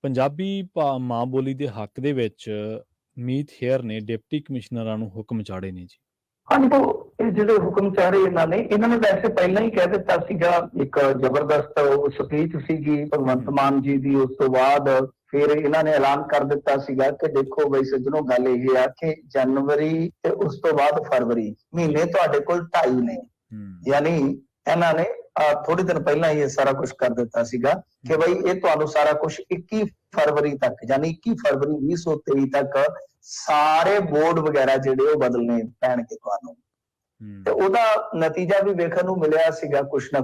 ਪੰਜਾਬੀ ਮਾਂ ਬੋਲੀ ਦੇ ਹੱਕ ਦੇ ਵਿੱਚ ਮੀਤ ਹੇਅਰ ਨੇ ਡਿਪਟੀ ਕਮਿਸ਼ਨਰਾਂ ਨੂੰ ਹੁਕਮ ਚਾੜੇ ਨੇ ਜੀ। ਹਾਂਜੀ, ਤਾਂ ਇਹ ਜਿਹੜੇ ਹੁਕਮ ਚਾਰੇ ਇਹਨਾਂ ਨੇ ਵੈਸੇ ਪਹਿਲਾਂ ਹੀ ਕਹਿ ਦਿੱਤਾ ਸੀਗਾ। ਇੱਕ ਜ਼ਬਰਦਸਤ ਸਪੀਚ ਸੀਗੀ ਭਗਵੰਤ ਮਾਨ ਜੀ ਦੀ। ਉਸ ਤੋਂ ਬਾਅਦ ਫਿਰ ਇਹਨਾਂ ਨੇ ਐਲਾਨ ਕਰ ਦਿੱਤਾ ਸੀਗਾ ਕਿ ਦੇਖੋ ਬਈ ਸੱਜਣੋ, ਗੱਲ ਇਹ ਆ ਕਿ ਜਨਵਰੀ ਤੇ ਉਸ ਤੋਂ ਬਾਅਦ ਫਰਵਰੀ ਮਹੀਨੇ ਤੁਹਾਡੇ ਕੋਲ 2.5 ਨੇ। ਯਾਨੀ ਇਹਨਾਂ ਨੇ ਥੋੜੇ ਦਿਨ ਪਹਿਲਾਂ ਹੀ ਇਹ ਸਾਰਾ ਕੁਝ ਕਰ ਦਿੱਤਾ ਸੀਗਾ ਕਿ ਬਈ ਇਹ ਤੁਹਾਨੂੰ ਸਾਰਾ ਕੁਝ 21 ਫਰਵਰੀ ਤੱਕ, ਯਾਨੀ 21 ਫਰਵਰੀ 2023 ਤੱਕ ਸਾਰੇ ਬੋਰਡ ਵਗੈਰਾ ਜਿਹੜੇ ਉਹ ਬਦਲਨੇ ਪੈਣਗੇ ਤੁਹਾਨੂੰ। ਤੇ ਉਹਦਾ ਨਤੀਜਾ ਵੀ ਵੇਖਣ ਨੂੰ ਮਿਲਿਆ ਸੀਗਾ, ਕੁਛ ਨਾ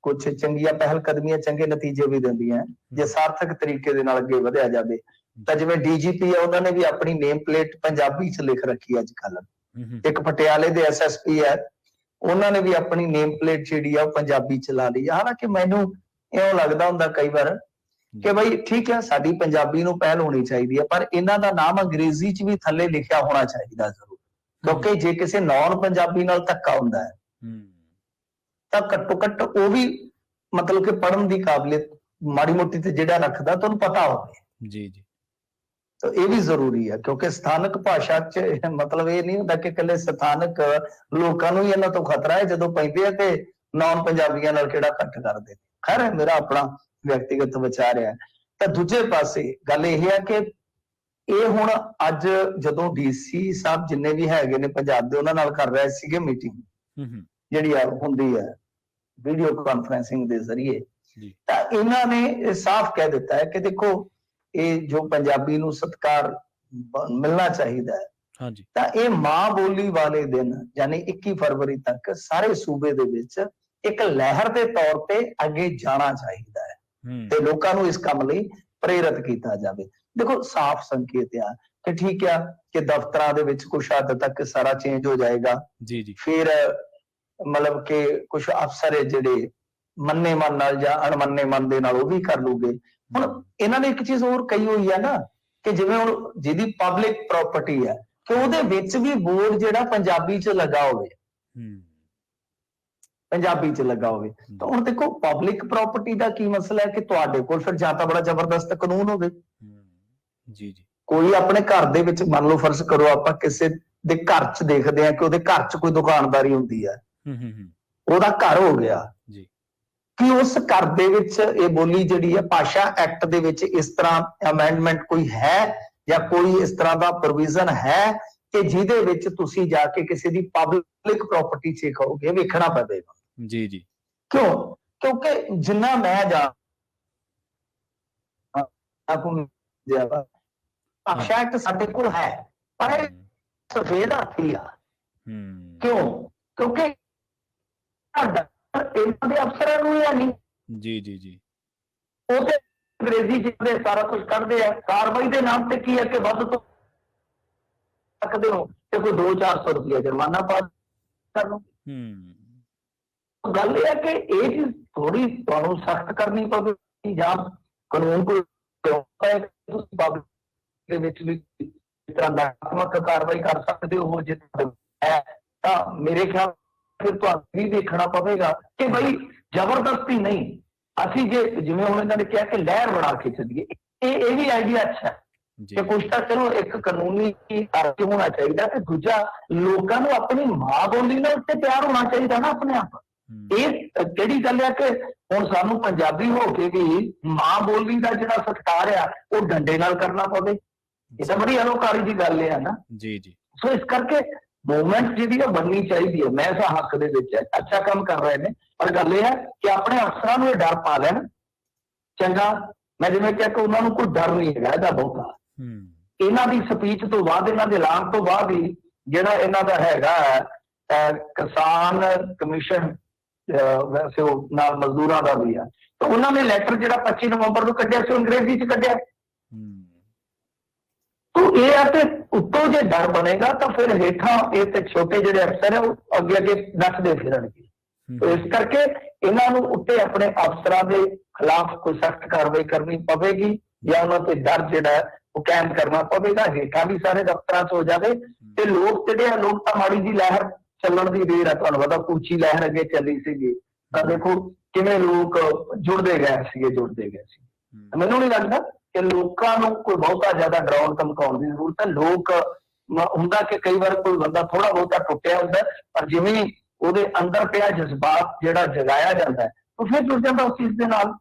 ਕੁਛ ਚੰਗੀਆਂ ਪਹਿਲ ਕਦਮੀਆਂ ਚੰਗੇ ਨਤੀਜੇ ਵੀ ਦਿੰਦੀਆਂ ਜੇ ਸਾਰਥਕ ਤਰੀਕੇ ਦੇ ਨਾਲ ਅੱਗੇ ਵਧਿਆ ਜਾਵੇ। ਤਾਂ ਜਿਵੇਂ ਡੀਜੀਪੀ ਆ, ਉਹਨਾਂ ਨੇ ਵੀ ਆਪਣੀ ਨੇਮ ਪਲੇਟ ਪੰਜਾਬੀ 'ਚ ਲਿਖ ਰੱਖੀ ਅੱਜ ਕੱਲ੍ਹ। ਇੱਕ ਪਟਿਆਲੇ ਦੇ ਐਸਐਸਪੀ ਹੈ, ਉਹਨਾਂ ਨੇ ਵੀ ਆਪਣੀ ਨੇਮ ਪਲੇਟ ਜਿਹੜੀ ਆ ਉਹ ਪੰਜਾਬੀ 'ਚ ਲਾ ਲਈ। ਹਾਲਾਂਕਿ ਮੈਨੂੰ ਇਉਂ ਲੱਗਦਾ ਹੁੰਦਾ ਕਈ ਵਾਰ ਕਿ ਬਈ ਠੀਕ ਹੈ, ਸਾਡੀ ਪੰਜਾਬੀ ਨੂੰ ਪਹਿਲ ਹੋਣੀ ਚਾਹੀਦੀ ਹੈ, ਪਰ ਇਹਨਾਂ ਦਾ ਨਾਮ ਅੰਗਰੇਜ਼ੀ 'ਚ ਵੀ ਥੱਲੇ ਲਿਖਿਆ ਹੋਣਾ ਚਾਹੀਦਾ ਜ਼ਰੂਰ। ਕਿਉਂਕਿ ਜੇ ਕਿਸੇ ਨੌਨ ਪੰਜਾਬੀ ਨਾਲ ਧੱਕਾ ਹੁੰਦਾ ਹੈ ਤਾਂ ਘੱਟੋ ਘੱਟ ਉਹ ਵੀ ਮਤਲਬ ਕਿ ਪੜ੍ਹਨ ਦੀ ਕਾਬਲੀਅਤ ਮਾੜੀ ਮੋਟੀ ਤੇ ਜਿਹੜਾ ਰੱਖਦਾ ਤੁਹਾਨੂੰ ਪਤਾ ਹੋਵੇ। ਜੀ ਜੀ। ਤਾਂ ਇਹ ਵੀ ਜ਼ਰੂਰੀ ਹੈ, ਕਿਉਂਕਿ ਸਥਾਨਕ ਭਾਸ਼ਾ 'ਚ ਮਤਲਬ ਇਹ ਨਹੀਂ ਹੁੰਦਾ ਕਿ ਇਕੱਲੇ ਸਥਾਨਕ ਲੋਕਾਂ ਨੂੰ ਹੀ ਇਹਨਾਂ ਤੋਂ ਖਤਰਾ ਹੈ। ਜਦੋਂ ਪੈਂਦੇ ਆ ਤੇ ਨੌਨ ਪੰਜਾਬੀਆਂ ਨਾਲ ਕਿਹੜਾ ਘੱਟ ਕਰਦੇ। ਖੈਰ, ਮੇਰਾ ਆਪਣਾ ਵਿਅਕਤੀਗਤ ਵਿਚਾਰ ਹੈ। ਤਾਂ ਦੂਜੇ ਪਾਸੇ ਗੱਲ ਇਹ ਹੈ ਕਿ ਇਹ ਹੁਣ ਅੱਜ ਜਦੋਂ ਡੀਸੀ ਸਾਹਿਬ ਜਿੰਨੇ ਵੀ ਹੈਗੇ ਨੇ ਪੰਜਾਬ ਦੇ, ਉਹਨਾਂ ਨਾਲ ਕਰ ਰਹੇ ਸੀਗੇ ਮੀਟਿੰਗ ਜਿਹੜੀ ਆ ਹੁੰਦੀ ਹੈ ਵੀਡੀਓ ਕਾਨਫਰੰਸਿੰਗ ਦੇ ਜ਼ਰੀਏ, ਤਾਂ ਇਹਨਾਂ ਨੇ ਸਾਫ਼ ਕਹਿ ਦਿੱਤਾ ਹੈ ਕਿ ਦੇਖੋ ਇਹ ਜੋ ਪੰਜਾਬੀ ਨੂੰ ਸਤਿਕਾਰ ਮਿਲਣਾ ਚਾਹੀਦਾ ਹੈ, ਤਾਂ ਇਹ ਮਾਂ ਬੋਲੀ ਵਾਲੇ ਦਿਨ ਯਾਨੀ 21 ਫਰਵਰੀ ਤੱਕ ਸਾਰੇ ਸੂਬੇ ਦੇ ਵਿੱਚ ਇੱਕ ਲਹਿਰ ਦੇ ਤੌਰ ਤੇ ਅੱਗੇ ਜਾਣਾ ਚਾਹੀਦਾ ਹੈ ਤੇ ਲੋਕਾਂ ਨੂੰ ਇਸ ਕੰਮ ਲਈ ਪ੍ਰੇਰਿਤ ਕੀਤਾ ਜਾਵੇ। ਦੇਖੋ, ਸਾਫ਼ ਸੰਕੇਤ ਆ ਕਿ ਠੀਕ ਆ ਕਿ ਦਫ਼ਤਰਾਂ ਦੇ ਵਿੱਚ ਕੁਛ ਹੱਦ ਤੱਕ ਸਾਰਾ ਚੇਂਜ ਹੋ ਜਾਏਗਾ। ਫਿਰ ਮਤਲਬ ਕਿ ਕੁਛ ਅਫਸਰ ਜਿਹੜੇ ਮੰਨੇ ਮਨ ਨਾਲ ਜਾਂ ਅਣਮੰਨੇ ਮਨ ਦੇ ਨਾਲ ਉਹ ਵੀ ਕਰ ਲੂਗੇ। ਹੁਣ ਇਹਨਾਂ ਨੇ ਇੱਕ ਚੀਜ਼ ਹੋਰ ਕਹੀ ਹੋਈ ਹੈ ਨਾ ਕਿ ਜਿਵੇਂ ਹੁਣ ਜਿਹਦੀ ਪਬਲਿਕ ਪ੍ਰਾਪਰਟੀ ਹੈ ਕਿ ਉਹਦੇ ਵਿੱਚ ਵੀ ਬੋਰਡ ਜਿਹੜਾ ਪੰਜਾਬੀ 'ਚ ਲੱਗਾ ਹੋਵੇ, ਪੰਜਾਬੀ 'ਚ ਲੱਗਾ ਹੋਵੇ। ਤਾਂ ਹੁਣ ਦੇਖੋ, ਪਬਲਿਕ ਪ੍ਰਾਪਰਟੀ ਦਾ ਕੀ ਮਸਲਾ ਹੈ ਕਿ ਤੁਹਾਡੇ ਕੋਲ ਫਿਰ ਜਾਂ ਤਾਂ ਬੜਾ ਜ਼ਬਰਦਸਤ ਕਾਨੂੰਨ ਹੋਵੇ। ਕੋਈ ਆਪਣੇ ਘਰ ਦੇ ਵਿੱਚ, ਮੰਨ ਲਓ ਫਰਜ਼ ਕਰੋ ਆਪਾਂ ਕਿਸੇ ਦੇ ਘਰ 'ਚ ਦੇਖਦੇ ਆ ਕਿ ਉਹਦੇ ਘਰ 'ਚ ਕੋਈ ਦੁਕਾਨਦਾਰੀ ਹੁੰਦੀ ਹੈ, ਉਹਦਾ ਘਰ ਹੋ ਗਿਆ, ਕਿ ਉਸ ਘਰ ਦੇ ਵਿੱਚ ਇਹ ਬੋਲੀ ਜਿਹੜੀ ਹੈ ਭਾਸ਼ਾ ਐਕਟ ਦੇ ਵਿੱਚ ਇਸ ਤਰ੍ਹਾਂ ਅਮੈਂਡਮੈਂਟ ਕੋਈ ਹੈ ਜਾਂ ਕੋਈ ਇਸ ਤਰ੍ਹਾਂ ਦਾ ਪ੍ਰੋਵੀਜ਼ਨ ਹੈ ਕਿ ਜਿਹਦੇ ਵਿੱਚ ਤੁਸੀਂ ਜਾ ਕੇ ਕਿਸੇ ਦੀ ਪਬਲਿਕ ਪ੍ਰਾਪਰਟੀ 'ਚ ਕਹੋਗੇ, ਵੇਖਣਾ ਪਵੇਗਾ। ਕਿਉਂ? ਕਿਉਂਕਿ ਜਿੰਨਾ ਮੈਂ ਭਾਸ਼ਾ ਐਕਟ ਸਾਡੇ ਕੋਲ ਹੈ, ਪਰ ਇਹ ਸਫੇਦ ਹਾਥੀ ਆ। ਕਿਉਂ? ਕਿਉਂਕਿ ਇਹਨਾਂ ਦੇ ਅਫਸਰਾਂ ਨੂੰ ਹੀ ਨਹੀਂ। ਉਹ ਤੇ ਅੰਗਰੇਜ਼ੀ ਜਿਹਦੇ ਸਾਰਾ ਕੁਝ ਕੱਢਦੇ ਆ। ਕਾਰਵਾਈ ਦੇ ਨਾਮ ਤੇ ਕੀ ਹੈ ਕਿ ਵੱਧ ਤੋਂ ਸਕਦੇ ਹੋ ਤੇ ਕੋਈ 200-400 ਰੁਪਇਆ ਜੁਰਮਾਨਾ ਪਾ ਕਰ ਲਓ। ਗੱਲ ਇਹ ਹੈ ਕਿ ਇਹ ਚੀਜ਼ ਥੋੜੀ ਤੁਹਾਨੂੰ ਸਖਤ ਕਰਨੀ ਪਵੇ ਜਾਂ ਕਾਨੂੰਨ ਕੋਈ ਦੇ ਵਿੱਚ ਵੀ ਇਸ ਤਰ੍ਹਾਂ ਦੰਡਾਤਮਕ ਕਾਰਵਾਈ ਕਰ ਸਕਦੇ ਹੋ। ਜੇ ਹੈ ਤਾਂ ਮੇਰੇ ਖਿਆਲ ਫਿਰ ਤੁਹਾਨੂੰ ਵੀ ਦੇਖਣਾ ਪਵੇਗਾ ਕਿ ਬਈ ਜ਼ਬਰਦਸਤੀ ਨਹੀਂ, ਅਸੀਂ ਜੇ ਜਿਵੇਂ ਹੁਣ ਇਹਨਾਂ ਨੇ ਕਿਹਾ ਕਿ ਲਹਿਰ ਬਣਾ ਕੇ ਚੱਲੀਏ, ਇਹ ਵੀ ਆਈਡੀਆ ਅੱਛਾ ਹੈ ਕਿ ਕੁਛ ਤਾਂ ਚਲੋ ਇੱਕ ਕਾਨੂੰਨੀ ਕਾਰਜ ਹੋਣਾ ਚਾਹੀਦਾ ਤੇ ਦੂਜਾ ਲੋਕਾਂ ਨੂੰ ਆਪਣੀ ਮਾਂ ਬੋਲੀ ਨਾਲ ਉੱਤੇ ਪਿਆਰ ਹੋਣਾ ਚਾਹੀਦਾ ਨਾ ਆਪਣੇ ਆਪ। ਇਹ ਕਿਹੜੀ ਗੱਲ ਹੈ ਕਿ ਹੁਣ ਸਾਨੂੰ ਪੰਜਾਬੀ ਹੋ ਕੇ ਵੀ ਮਾਂ ਬੋਲੀ ਦਾ ਜਿਹੜਾ ਸਤਿਕਾਰ ਆ ਉਹ ਡੰਡੇ ਨਾਲ ਕਰਨਾ ਪਵੇ। ਇਹ ਤਾਂ ਬੜੀ ਅਲੋਕਾਰੀ ਦੀ ਗੱਲ ਹੈ ਨਾ। ਸੋ ਇਸ ਕਰਕੇ ਮੂਵਮੈਂਟ ਜਿਹੜੀ ਉਹ ਬਣਨੀ ਚਾਹੀਦੀ ਹੈ। ਮੈਂ ਇਸ ਹੱਕ ਦੇ ਵਿੱਚ ਅੱਛਾ ਕੰਮ ਕਰ ਰਹੇ ਨੇ, ਪਰ ਗੱਲ ਇਹ ਹੈ ਕਿ ਆਪਣੇ ਅਫਸਰਾਂ ਨੂੰ ਇਹ ਡਰ ਪਾ ਲੈਣ ਚੰਗਾ। ਮੈਂ ਜਿਵੇਂ ਕਿਹਾ ਕਿ ਉਹਨਾਂ ਨੂੰ ਕੋਈ ਡਰ ਨਹੀਂ ਹੈਗਾ ਇਹਦਾ ਬਹੁਤਾ। ਇਹਨਾਂ ਦੀ ਸਪੀਚ ਤੋਂ ਬਾਅਦ, ਇਹਨਾਂ ਦੇ ਐਲਾਨ ਤੋਂ ਬਾਅਦ ਹੀ ਜਿਹੜਾ ਇਹਨਾਂ ਦਾ ਹੈਗਾ ਕਿਸਾਨ ਕਮਿਸ਼ਨ, ਵੈਸੇ ਉਹ ਨਾਲ ਮਜ਼ਦੂਰਾਂ ਦਾ ਵੀ ਆ, ਤਾਂ ਉਹਨਾਂ ਨੇ ਲੈਟਰ ਜਿਹੜਾ 25 ਨਵੰਬਰ ਨੂੰ ਕੱਢਿਆ ਸੀ ਅੰਗਰੇਜ਼ੀ 'ਚ ਕੱਢਿਆ। ਤੋ ਇਹ ਆ ਕਿ ਉੱਤੋਂ ਜੇ ਡਰ ਬਣੇਗਾ ਤਾਂ ਫਿਰ ਹੇਠਾਂ ਇਹ ਤੇ ਛੋਟੇ ਜਿਹੜੇ ਅਫਸਰ ਹੈ ਉਹ ਅੱਗੇ ਅੱਗੇ ਨੱਠਦੇ ਫਿਰਨਗੇ। ਤੋ ਇਸ ਕਰਕੇ ਇਹਨਾਂ ਨੂੰ ਉੱਤੇ ਆਪਣੇ ਅਫਸਰਾਂ ਦੇ ਖਿਲਾਫ ਕੋਈ ਸਖਤ ਕਾਰਵਾਈ ਕਰਨੀ ਪਵੇਗੀ ਜਾਂ ਉਹਨਾਂ ਤੇ ਡਰ ਜਿਹੜਾ ਉਹ ਕਾਇਮ ਕਰਨਾ ਪਵੇਗਾ। ਹੇਠਾਂ ਵੀ ਸਾਰੇ ਦਫ਼ਤਰਾਂ 'ਚ ਹੋ ਜਾਵੇ ਤੇ ਲੋਕ ਜਿਹੜੇ ਆ, ਲੋਕ ਤਾਂ ਮਾੜੀ ਜੀ ਲਹਿਰ ਚੱਲਣ ਦੀ ਦੇਰ ਹੈ। ਤੁਹਾਨੂੰ ਪਤਾ ਉੱਚੀ ਲਹਿਰ ਅੱਗੇ ਚੱਲੀ ਸੀਗੀ ਤਾਂ ਦੇਖੋ ਕਿਵੇਂ ਲੋਕ ਜੁੜਦੇ ਗਏ ਸੀ। ਮੈਨੂੰ ਨਹੀਂ ਲੱਗਦਾ ਕਿ ਲੋਕਾਂ ਨੂੰ ਕੋਈ ਬਹੁਤਾ ਜ਼ਿਆਦਾ ਡਰਾਉਣ ਧਮਕਾਉਣ ਦੀ ਜ਼ਰੂਰਤ ਹੈ। ਲੋਕ ਹੁੰਦਾ ਕਿ ਕਈ ਵਾਰ ਕੋਈ ਬੰਦਾ ਥੋੜਾ ਬਹੁਤਾ ਟੁੱਟਿਆ ਹੁੰਦਾ, ਪਰ ਜਿਵੇਂ ਉਹਦੇ ਅੰਦਰ ਪਿਆ ਜਜ਼ਬਾਤ ਜਿਹੜਾ ਜਗਾਇਆ ਜਾਂਦਾ ਹੈ, ਉਹ ਫਿਰ ਜੁੜ ਜਾਂਦਾ ਉਸ ਚੀਜ਼ ਦੇ ਨਾਲ।